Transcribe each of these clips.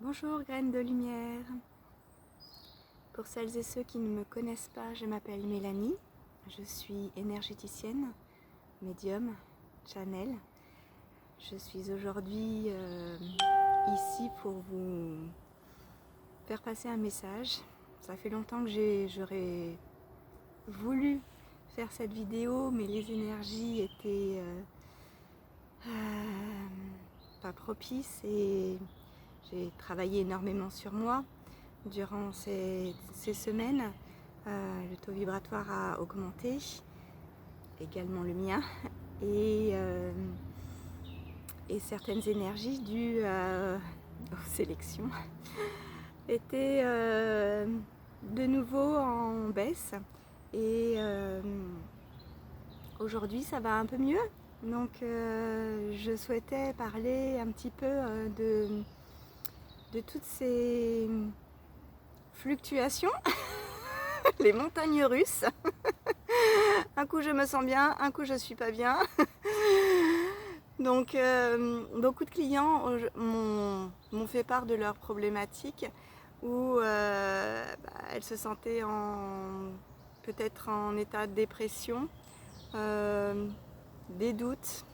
Bonjour graines de lumière. Pour celles et ceux qui ne me connaissent pas, je m'appelle Mélanie. Je suis énergéticienne, médium, channel. Je suis aujourd'hui ici pour vous faire passer un message. Ça fait longtemps que j'aurais voulu faire cette vidéo, mais les énergies étaient pas propices et j'ai travaillé énormément sur moi durant ces semaines. Le taux vibratoire a augmenté, également le mien, et certaines énergies dues aux sélections étaient de nouveau en baisse. Et aujourd'hui ça va un peu mieux, donc je souhaitais parler un petit peu de toutes ces fluctuations, les montagnes russes. Un coup je me sens bien, un coup je suis pas bien. Donc beaucoup de clients m'ont fait part de leurs problématiques où elles se sentaient peut-être en état de dépression, des doutes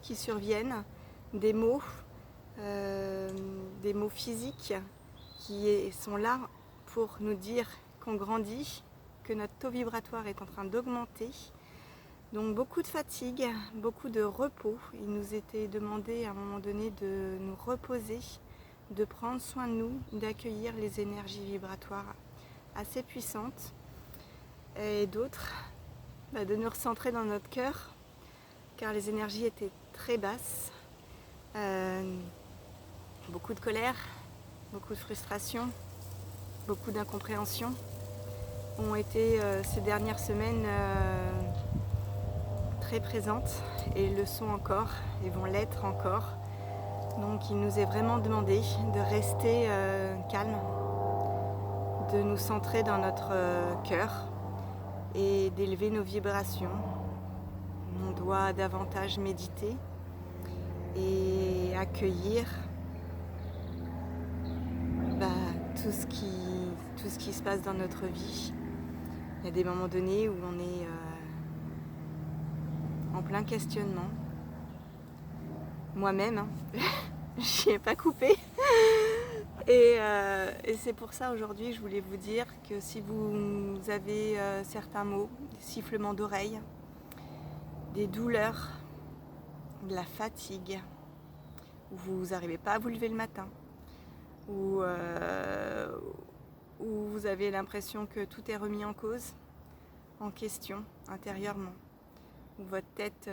qui surviennent, des maux physiques qui sont là pour nous dire qu'on grandit, que notre taux vibratoire est en train d'augmenter. Donc beaucoup de fatigue, beaucoup de repos. Il nous était demandé à un moment donné de nous reposer, de prendre soin de nous, d'accueillir les énergies vibratoires assez puissantes, et d'autres de nous recentrer dans notre cœur, car les énergies étaient très basses. Beaucoup de colère, beaucoup de frustration, beaucoup d'incompréhension ont été ces dernières semaines très présentes et le sont encore et vont l'être encore. Donc il nous est vraiment demandé de rester calme, de nous centrer dans notre cœur et d'élever nos vibrations. On doit davantage méditer et accueillir tout ce qui se passe dans notre vie. Il y a des moments donnés où on est en plein questionnement. Moi-même, j'y ai pas coupé. Et c'est pour ça aujourd'hui, je voulais vous dire que si vous avez certains maux, des sifflements d'oreilles, des douleurs, de la fatigue, où vous n'arrivez pas à vous lever le matin, où vous avez l'impression que tout est remis en cause, en question, intérieurement, où votre tête,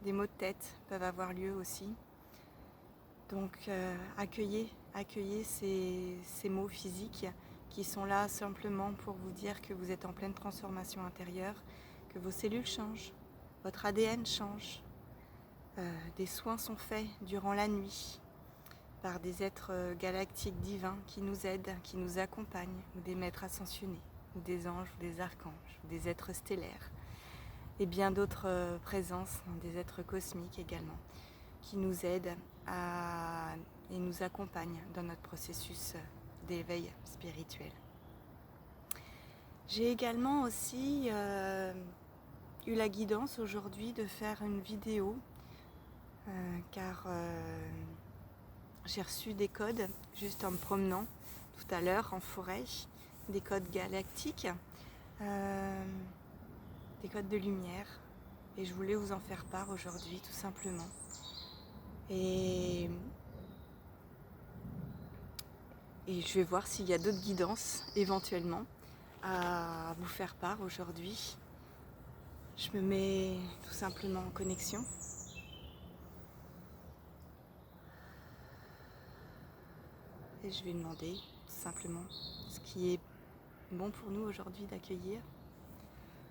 des maux de tête peuvent avoir lieu aussi. Donc accueillez ces maux physiques qui sont là simplement pour vous dire que vous êtes en pleine transformation intérieure, que vos cellules changent, votre ADN change, des soins sont faits durant la nuit par des êtres galactiques divins qui nous aident, qui nous accompagnent, ou des maîtres ascensionnés, ou des anges, ou des archanges, ou des êtres stellaires, et bien d'autres présences, des êtres cosmiques également, qui nous aident et nous accompagnent dans notre processus d'éveil spirituel. J'ai également aussi eu la guidance aujourd'hui de faire une vidéo car j'ai reçu des codes juste en me promenant tout à l'heure en forêt, des codes galactiques, des codes de lumière, et je voulais vous en faire part aujourd'hui tout simplement. Et je vais voir s'il y a d'autres guidances éventuellement à vous faire part aujourd'hui. Je me mets tout simplement en connexion. Et je vais demander tout simplement ce qui est bon pour nous aujourd'hui d'accueillir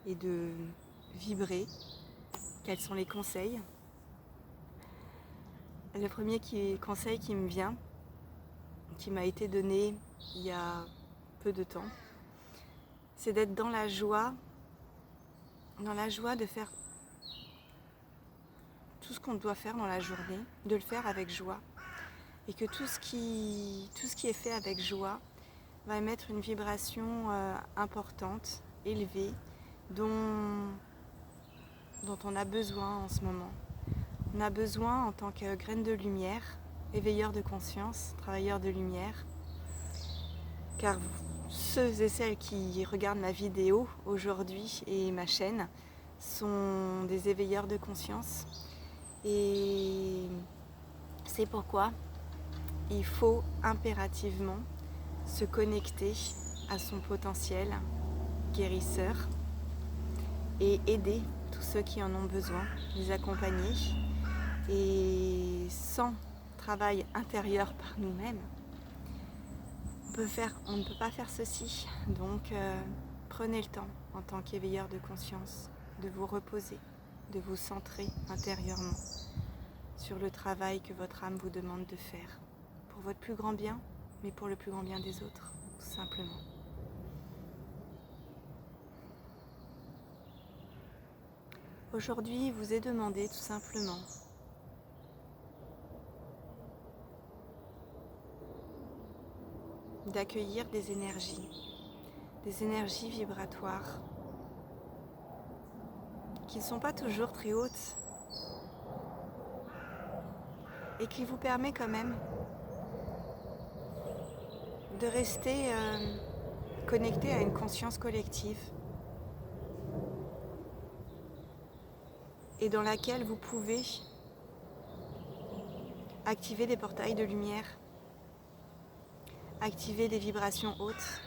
et de vibrer. Quels sont les conseils ? Le premier conseil qui me vient, qui m'a été donné il y a peu de temps, c'est d'être dans la joie de faire tout ce qu'on doit faire dans la journée, de le faire avec joie, et que tout ce qui est fait avec joie va émettre une vibration importante, élevée, dont on a besoin en ce moment. On a besoin en tant que graine de lumière, éveilleur de conscience, travailleur de lumière, car ceux et celles qui regardent ma vidéo aujourd'hui et ma chaîne sont des éveilleurs de conscience. Et c'est pourquoi il faut impérativement se connecter à son potentiel guérisseur et aider tous ceux qui en ont besoin, les accompagner. Et sans travail intérieur par nous-mêmes, on ne peut pas faire ceci. Donc prenez le temps en tant qu'éveilleur de conscience de vous reposer, de vous centrer intérieurement sur le travail que votre âme vous demande de faire pour votre plus grand bien, mais pour le plus grand bien des autres, tout simplement. Aujourd'hui, il vous est demandé tout simplement d'accueillir des énergies vibratoires qui ne sont pas toujours très hautes et qui vous permet quand même de rester connecté à une conscience collective et dans laquelle vous pouvez activer des portails de lumière, activer des vibrations hautes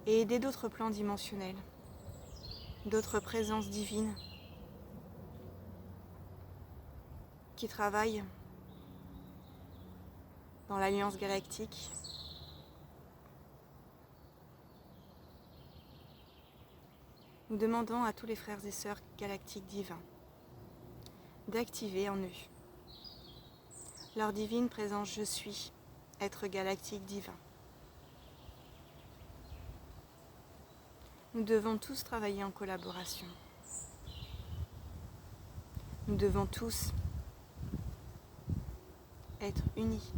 et aider d'autres plans dimensionnels, d'autres présences divines qui travaillent dans l'Alliance galactique. Nous demandons à tous les frères et sœurs galactiques divins d'activer en eux leur divine présence je suis, être galactique divin. Nous devons tous travailler en collaboration. Nous devons tous être unis.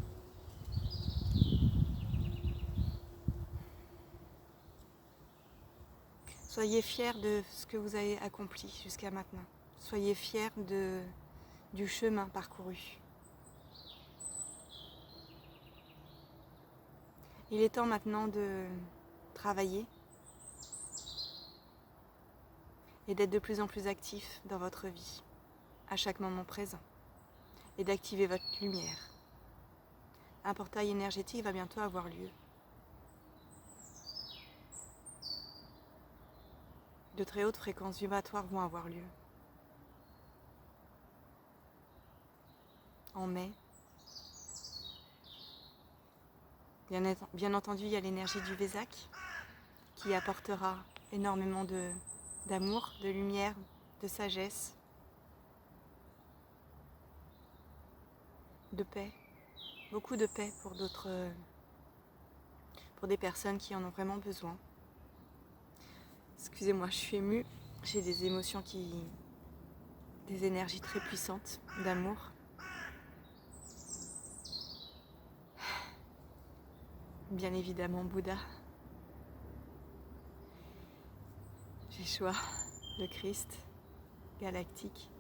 Soyez fiers de ce que vous avez accompli jusqu'à maintenant. Soyez fiers du chemin parcouru. Il est temps maintenant de travailler et d'être de plus en plus actif dans votre vie, à chaque moment présent, et d'activer votre lumière. Un portail énergétique va bientôt avoir lieu. De très hautes fréquences vibratoires vont avoir lieu. En mai. Bien entendu, il y a l'énergie du Vésac qui apportera énormément d'amour, de lumière, de sagesse, de paix. Beaucoup de paix pour des personnes qui en ont vraiment besoin. Excusez-moi, je suis émue. J'ai des émotions des énergies très puissantes d'amour. Bien évidemment, Bouddha, Yeshua, le Christ galactique.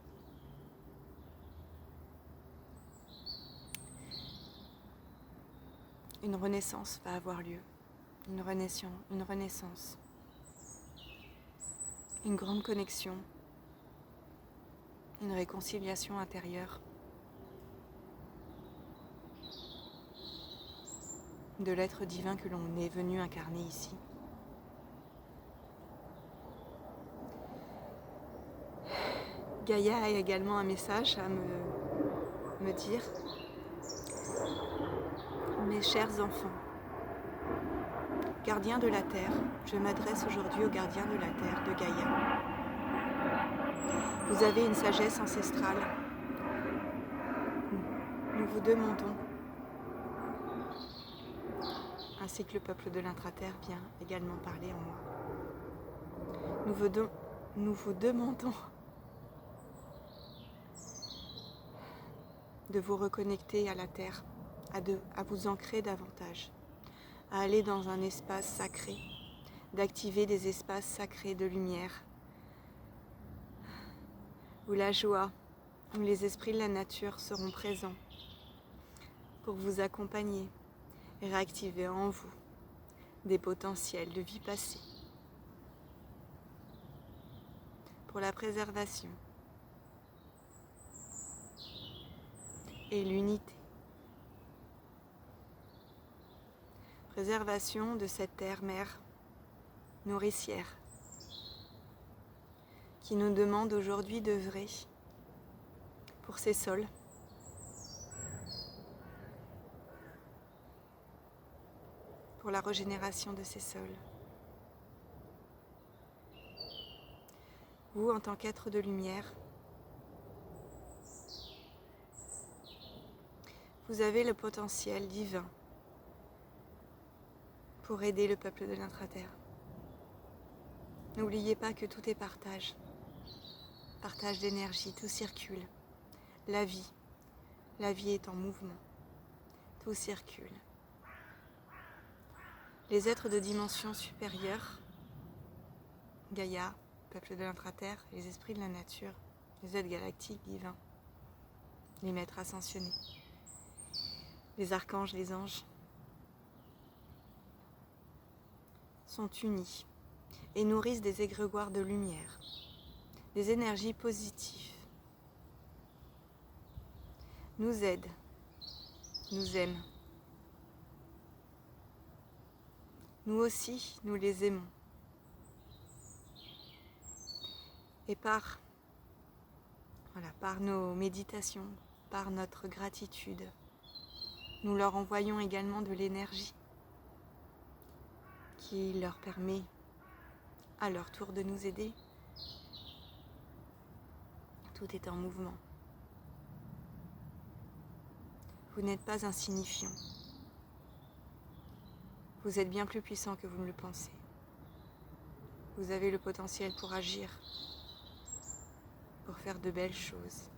Une renaissance va avoir lieu. Une renaissance. Une grande connexion. Une réconciliation intérieure. De l'être divin que l'on est venu incarner ici. Gaïa a également un message à me dire. Mes chers enfants, gardiens de la Terre, je m'adresse aujourd'hui aux gardiens de la Terre de Gaïa. Vous avez une sagesse ancestrale. Nous vous demandons, ainsi que le peuple de l'intra-terre vient également parler en moi. Nous vous demandons de vous reconnecter à la Terre, à vous ancrer davantage, à aller dans un espace sacré, d'activer des espaces sacrés de lumière, où la joie, où les esprits de la nature seront présents pour vous accompagner et réactiver en vous des potentiels de vie passée, pour la préservation et l'unité. Préservation de cette terre-mère nourricière qui nous demande aujourd'hui d'œuvrer pour ces sols, pour la régénération de ces sols. Vous, en tant qu'être de lumière, vous avez le potentiel divin pour aider le peuple de l'intra-terre. N'oubliez pas que tout est partage d'énergie, tout circule. La vie est en mouvement, tout circule. Les êtres de dimension supérieure, Gaïa, peuple de l'intra-terre, les esprits de la nature, les êtres galactiques divins, les maîtres ascensionnés, les archanges, les anges, sont unis et nourrissent des égrégores de lumière, des énergies positives, nous aident, nous aiment. Nous aussi, nous les aimons. Et par nos méditations, par notre gratitude, nous leur envoyons également de l'énergie qui leur permet à leur tour de nous aider. Tout est en mouvement. Vous n'êtes pas insignifiant. Vous êtes bien plus puissant que vous ne le pensez. Vous avez le potentiel pour agir, pour faire de belles choses,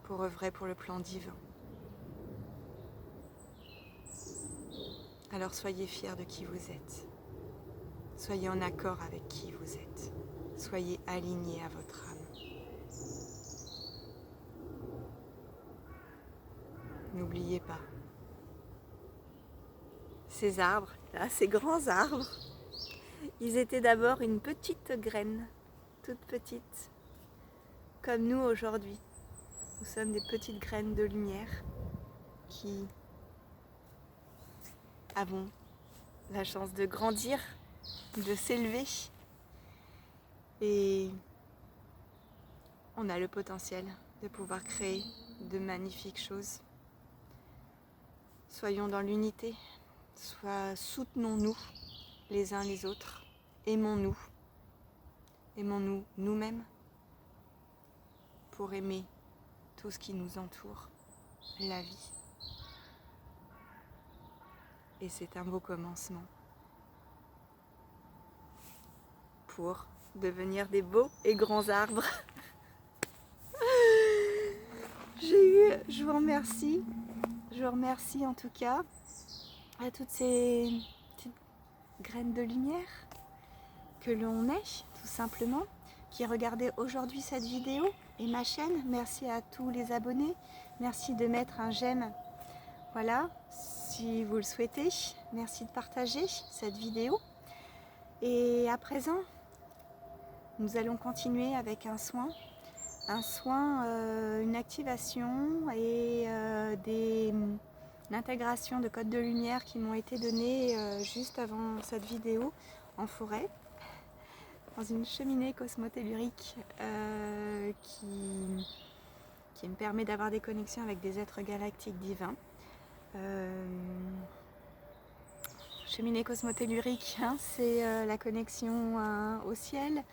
pour œuvrer pour le plan divin. Alors soyez fiers de qui vous êtes. Soyez en accord avec qui vous êtes. Soyez alignés à votre âme. N'oubliez pas, ces arbres, là, ces grands arbres, ils étaient d'abord une petite graine, toute petite, comme nous aujourd'hui. Nous sommes des petites graines de lumière qui avons la chance de grandir, de s'élever, et on a le potentiel de pouvoir créer de magnifiques choses. Soyons dans l'unité, soutenons-nous les uns les autres, aimons-nous nous-mêmes pour aimer tout ce qui nous entoure, la vie. Et c'est un beau commencement pour devenir des beaux et grands arbres. Je vous remercie. Je vous remercie en tout cas à toutes ces petites graines de lumière que l'on est, tout simplement, qui regardaient aujourd'hui cette vidéo et ma chaîne. Merci à tous les abonnés. Merci de mettre un j'aime. Voilà, si vous le souhaitez. Merci de partager cette vidéo. Et à présent, nous allons continuer avec un soin, une activation et l'intégration de codes de lumière qui m'ont été donnés juste avant cette vidéo en forêt, dans une cheminée cosmotellurique qui me permet d'avoir des connexions avec des êtres galactiques divins. Cheminée cosmotellurique, hein, c'est la connexion au ciel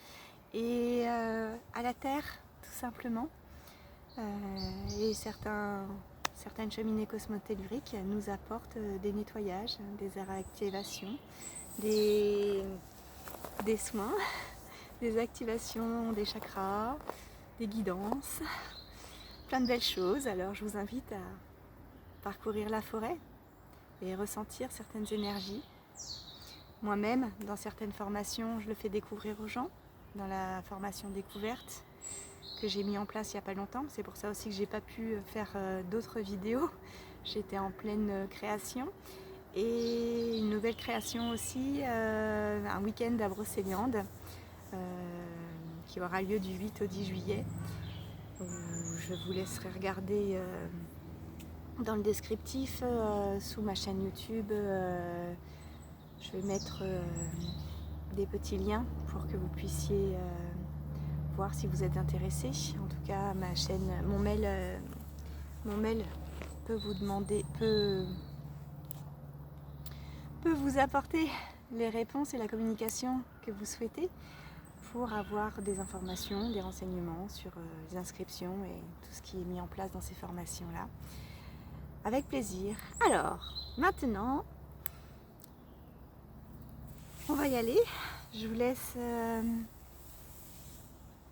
et à la terre, tout simplement. Et certaines cheminées cosmotelluriques nous apportent des nettoyages, des réactivations, des soins, des activations des chakras, des guidances, plein de belles choses. Alors je vous invite à parcourir la forêt et ressentir certaines énergies. Moi-même, dans certaines formations, je le fais découvrir aux gens, dans la formation découverte que j'ai mis en place il n'y a pas longtemps. C'est pour ça aussi que j'ai pas pu faire d'autres vidéos. J'étais en pleine création. Et une nouvelle création aussi, un week-end à Brocéliande, qui aura lieu du 8 au 10 juillet. Où je vous laisserai regarder dans le descriptif sous ma chaîne YouTube. Je vais mettre des petits liens pour que vous puissiez voir si vous êtes intéressé. En tout cas, ma chaîne, mon mail peut vous demander, peut vous apporter les réponses et la communication que vous souhaitez pour avoir des informations, des renseignements sur les inscriptions et tout ce qui est mis en place dans ces formations-là. Avec plaisir. Alors, maintenant, on va y aller. Je vous laisse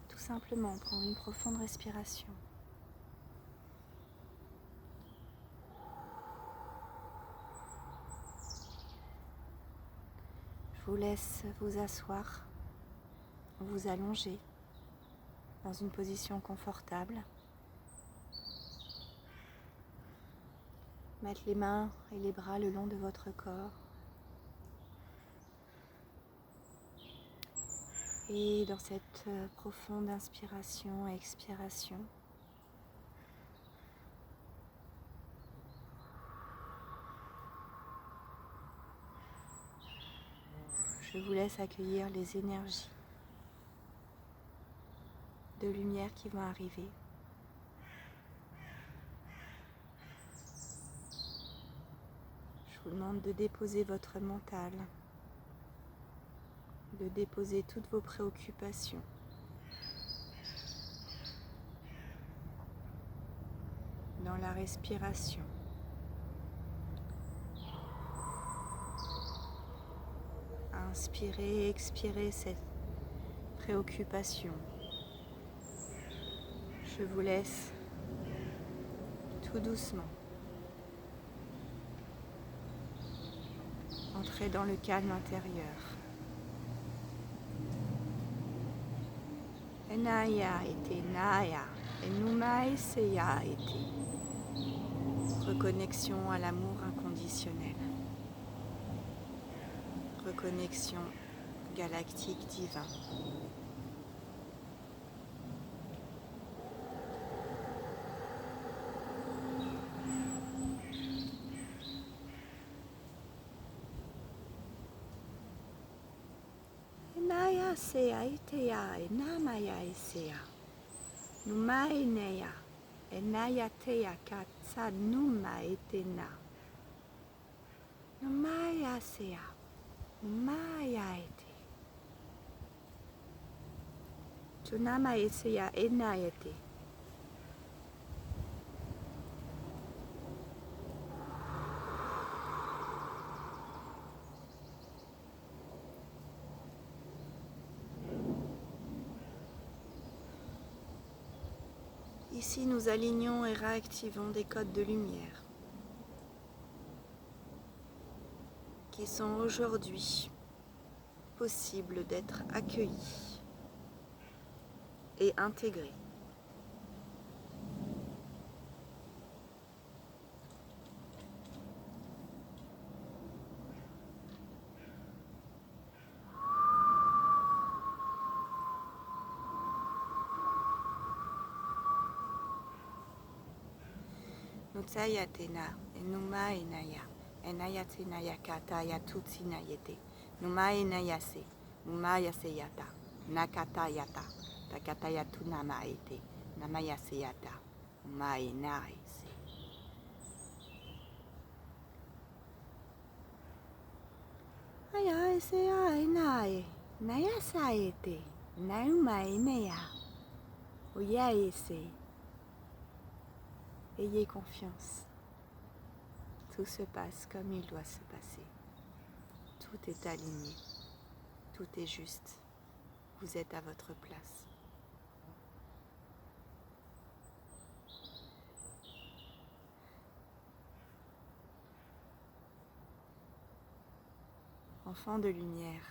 tout simplement prendre une profonde respiration. Je vous laisse vous asseoir, vous allonger dans une position confortable. Mettre les mains et les bras le long de votre corps. Et dans cette profonde inspiration et expiration, je vous laisse accueillir les énergies de lumière qui vont arriver. Je vous demande de déposer votre mental, de déposer toutes vos préoccupations. Dans la respiration. Inspirez et expirez cette préoccupation. Je vous laisse tout doucement entrer dans le calme intérieur. Enaya ete naya, enumai seya ete. Reconnexion à l'amour inconditionnel. Reconnexion galactique divin. Enaya seya eteya, enamaya eseya. Numa eneya, enaya teya katsa numa etena. Numaya seya, numaya ete. Tunama eseya enayete. Ici, nous alignons et réactivons des codes de lumière qui sont aujourd'hui possibles d'être accueillis et intégrés. Nutsaya tena, enuma enaya, enaya tenaya kata ya tutsina yete, numa enaya se, numa yase yata, nakata yata, takata yatu nama ete, nama yase yata, numa enaya se. Aya ese ya enaye, naya sa ete, nauma enaya, oya ese. Ayez confiance. Tout se passe comme il doit se passer. Tout est aligné. Tout est juste. Vous êtes à votre place. enfant de lumière.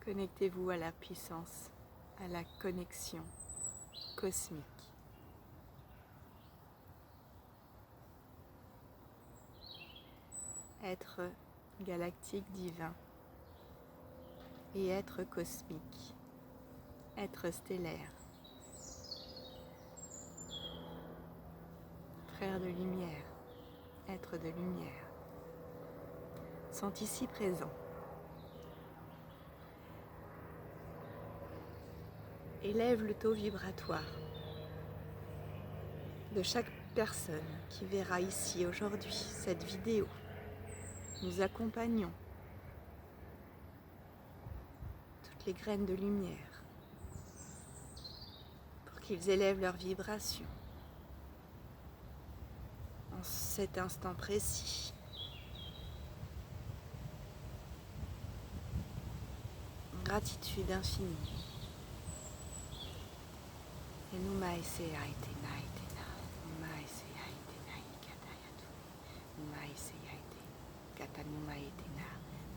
Connectez-vous à la puissance, à la connexion cosmique. Être galactique divin et être cosmique, être stellaire, frère de lumière, être de lumière, sont ici présents. Élève le taux vibratoire de chaque personne qui verra ici aujourd'hui cette vidéo. Nous accompagnons toutes les graines de lumière pour qu'ils élèvent leur vibration en cet instant précis. Gratitude infinie. Et nous maïsé aïté naïténa, nous maïsé aïté naïkatayatu, nous maïsé aïté, kata nous maïténa,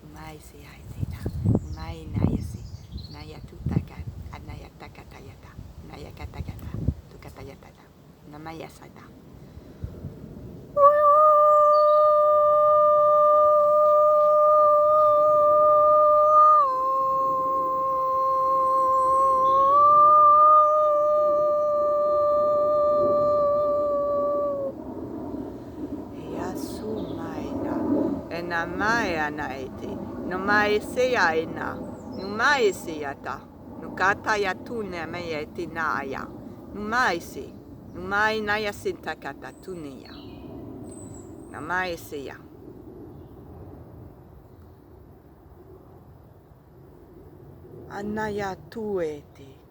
nous maïsé aïténa, nous maïnaïsé, nayatu takat, anayatakatayata, nayakatakata, tukatayatata, namayasada. Namai anaete, namai seaina, numai seata, nukata yatune mayete naya, numai se, numai naya sentakata tuneya, namai seya. Anaya tuete.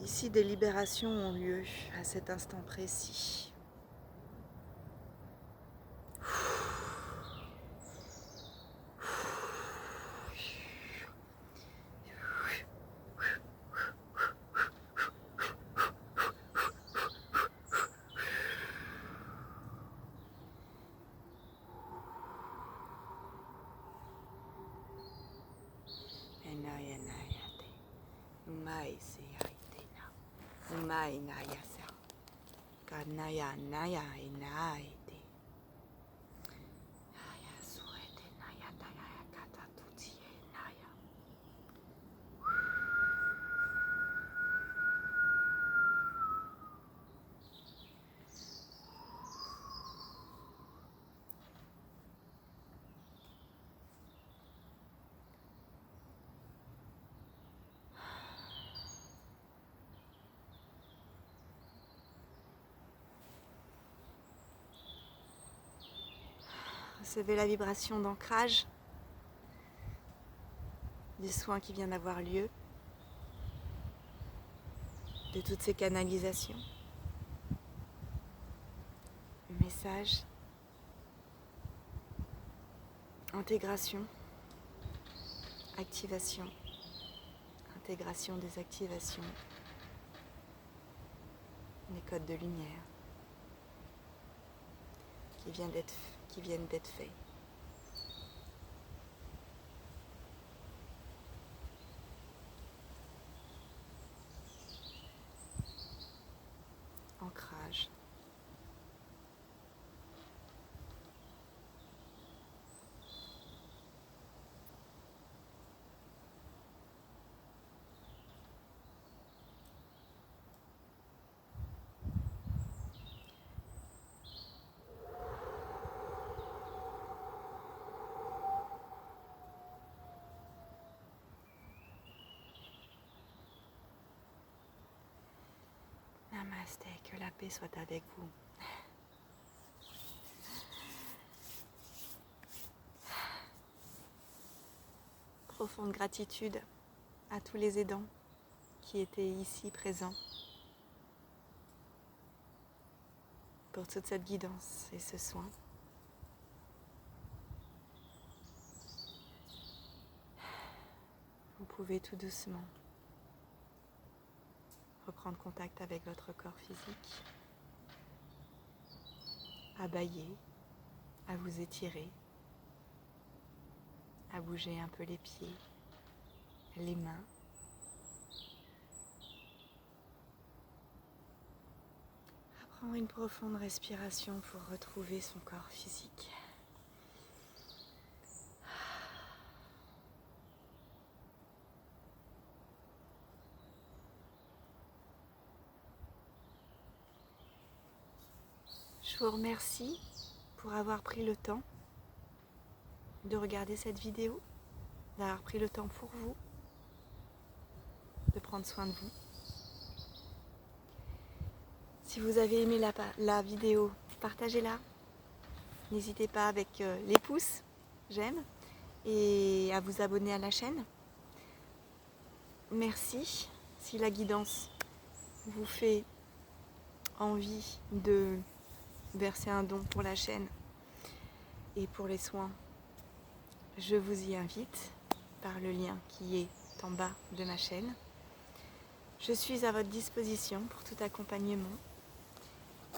Ici, des libérations ont lieu à cet instant précis. Umay naya sa kanaya naya inaite naya suete naya naya kata tutie naya. Recevez la vibration d'ancrage du soin qui vient d'avoir lieu, de toutes ces canalisations. Le message, intégration, activation, intégration, désactivation, les codes de lumière qui viennent d'être faits. Ancrage. Namasté, que la paix soit avec vous. Profonde gratitude à tous les aidants qui étaient ici présents pour toute cette guidance et ce soin. pouvez tout doucement reprendre contact avec votre corps physique, à bâiller, à vous étirer, à bouger un peu les pieds, les mains. À prendre une profonde respiration pour retrouver son corps physique. Je vous remercie pour avoir pris le temps de regarder cette vidéo, d'avoir pris le temps pour vous, de prendre soin de vous. Si vous avez aimé la vidéo, partagez-la. N'hésitez pas avec les pouces, j'aime, et à vous abonner à la chaîne. Merci. Si la guidance vous fait envie de verser un don pour la chaîne et pour les soins, je vous y invite par le lien qui est en bas de ma chaîne. Je suis à votre disposition pour tout accompagnement.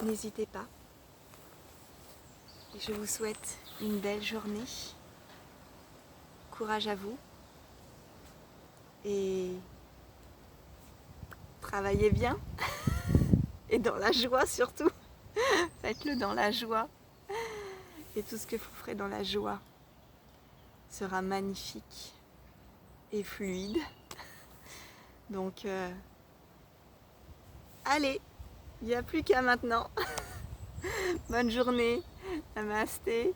N'hésitez pas. Je vous souhaite une belle journée. Courage à vous. Et travaillez bien. Et dans la joie surtout. Faites-le dans la joie. Et tout ce que vous ferez dans la joie sera magnifique et fluide. Donc, allez, il n'y a plus qu'à maintenant. Bonne journée. Namasté.